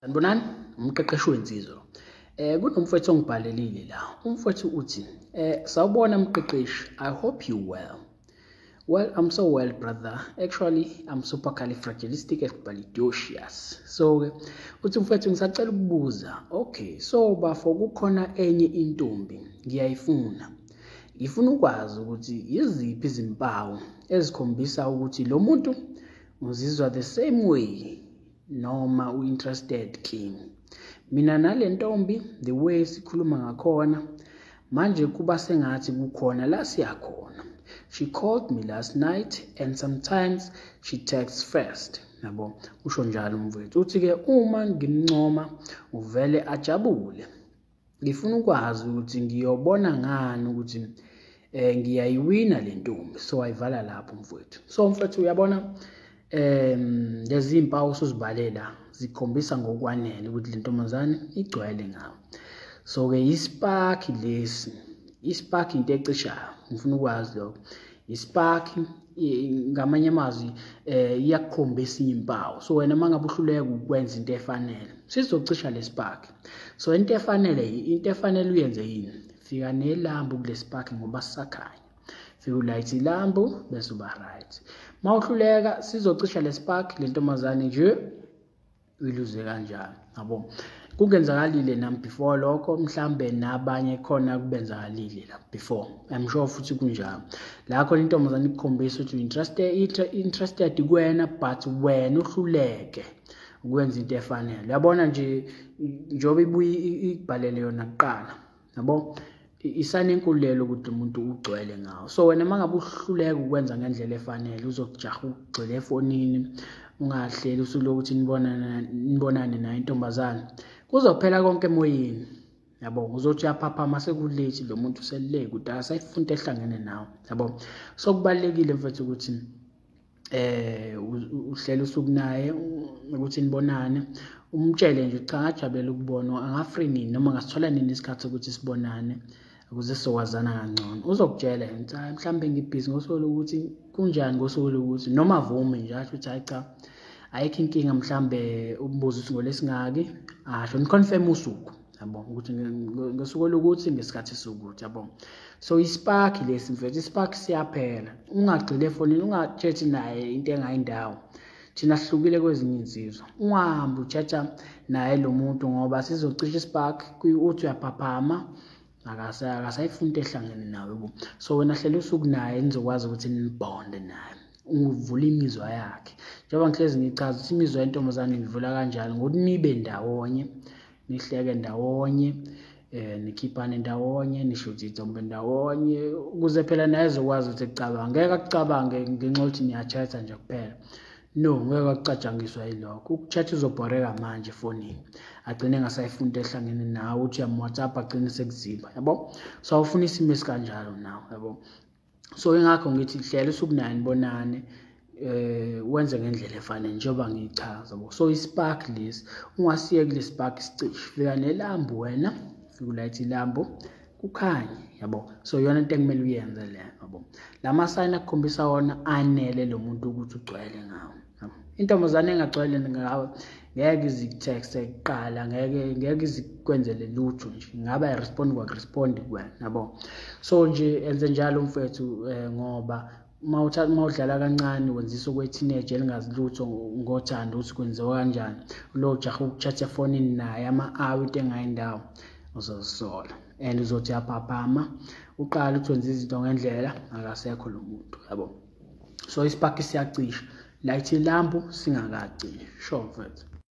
Sanibonani, umqeqeshi wensizwa. Kunomfowethu ongibhalelile la. Umfowethu uthi, sawubona mqeqeshi, I hope you well. Well, I'm so well, brother. Actually, I'm supercalifragilisticexpialidocious. So-ke, uthi mfowethu ngisacela ukubuza. Okay, so bafo kukhona enye intombi ngiyayifuna. Ngifuna ukwazi ukuthi yiziphi izimpawu ezikhombisa ukuthi lo muntu uzizwa the same way noma u-interested kimi. Mina nale ntombi, the way sikhuluma ngakhona, manje kuba sengathi kukhona la siyakhona. She called me last night and sometimes she texts first. Yabo, usho njalo umfowethu. Uthi-ke uma ngimncoma uvele ajabule. Ngifuna ukwazi ukuthi ngiyobona ngani ukuthi ngiyayiwina le ntombi. So ayivala lapho mfowethu. So mfowethu uyabona lezi impawu usuzibalela zikhombisa ngokwanele ukuthi le ntombazane igcwele ngawo. So-ke ispark lesi, ispark into ecishayo. Ngifuna ukwazi lokho. Ispark ngamanye amazwi iyakukhombisa impawu. So wena mangabe uhluleka ukwenza into efanele, sizocisha le spark. So into efanele uyenze yini? Fika nelambu kule spark ngoba sisakhanya. Fika ulayithe ilambu bese uba right. Mawuhluleka sizocisha le spark, le ntombazane nje uyiluze kanjalo. Yabo. Kungenzakalile nami before lokho, mhlambe nabanye khona kubenzakalile la before. I'm sure futhi kunjalo. La khona intombazane ikukhombisa ukuthi interested kuwena but wena uhluleke ukwenza into efanele. Uyabona nje njobe ibuye ikubhalele yona kuqala. Yabo. Isanenkulu ukuthi umuntu ugcwele ngawo. So wena mangabe uhluleka ukwenza ngendlela efanele uzokujaha ugxile efonini, ungahleli usulokuthi nibonane nayo intombazane. Kuzophela konke emoyeni. Yabo, uzothi uyaphaphama sekulate lo muntu useleke ukuthi akasayifuna into ehlangene nawe. Yabo. So kubalekile mfethu ukuthi uhlele usuku naye ukuthi nibonane, umtshele nje cha ngajabulela ukubona, angafree nini noma ngasithola nini isikhathi ukuthi sibonane ukuze sizokwazana kangcono. Uzokutshela nje mhlambe ngibhizi ngosuku ukuthi kunjani ngosuku ukuthi noma avume nje athi uthi hayi cha ayikho inkinga mhlambe umbuzo ukuthi ngolesingaki asho niconfirm usuku. Yabo, ukuthi ngosuku lokuthi ngesikhathi sokuthi. Yabo. So ispark lesi mfethu, ispark siyaphela. Ungagxile efonini, ungachethi naye into engayindawo. Thina sihlukile kwezinye insizwa. Ungahambi uchacha naye lo muntu ngoba sizocisha ispark uthi uyaphaphama akasayifuna into ehlangene nawe. So wena hlela usuku naye nizokwazi ukuthi nibonde naye. Uvula imizwa yakhe. Njengoba ngihlezi ngichaza ukuthi imizwa yentombazane ngivula kanjalo ngokuthi nibe ndawonye, nihleke ndawonye, nikhiphane ndawonye, nishuthe ithombe ndawonye ukuze phela naye ezokwazi ukuthi ekucabange. Ngeke akucabange ngenxa yokuthi niyachatha nje kuphela. No, ngeke akucatshangiswa yilokho. Ukuthatha uzobhoreka manje efonini. Agcine engasayifuna into ehlangene nawe, uthi uyam-WhatsApp agcine sekuziba. Yabo. So awufuna isimo esikanjalo nawe. Yabo. So ingakho ngithi hlela usuku naye nibonane, wenze ngendlela efanele njengoba ngichaza. So ispark lesi, ungasiyeki le spark isicishe. Fika nelambu wena, fika ulayithe ilambu kukhanya. Yabo. So yona into ekumele uyenze le. Yabo. Lama sign akukhombisa wona anele lo muntu ukuthi ugcwele ngawo. Intombazane engagcwele ngawe ngeke izikutext eqala, ngeke izikwenzele lutho nje. Ngaba irespond kwakurespond kuwena. Yabo. So nje enze njalo mfethu ngoba mawudlala kancane wenzisa okwe-teenage elingazi lutho ngothando ukuthi kwenziwa kanjani. Lo jaha ukuthatha efonini naye ama-hour into engayindawo uzozisola. And uzothi yaphaphama uqala uthi wenza izinto ngendlela akasekho lo muntu. Yabo. So ispark siyacisha. Layithe ilambu singakacishi. Sure mfethu.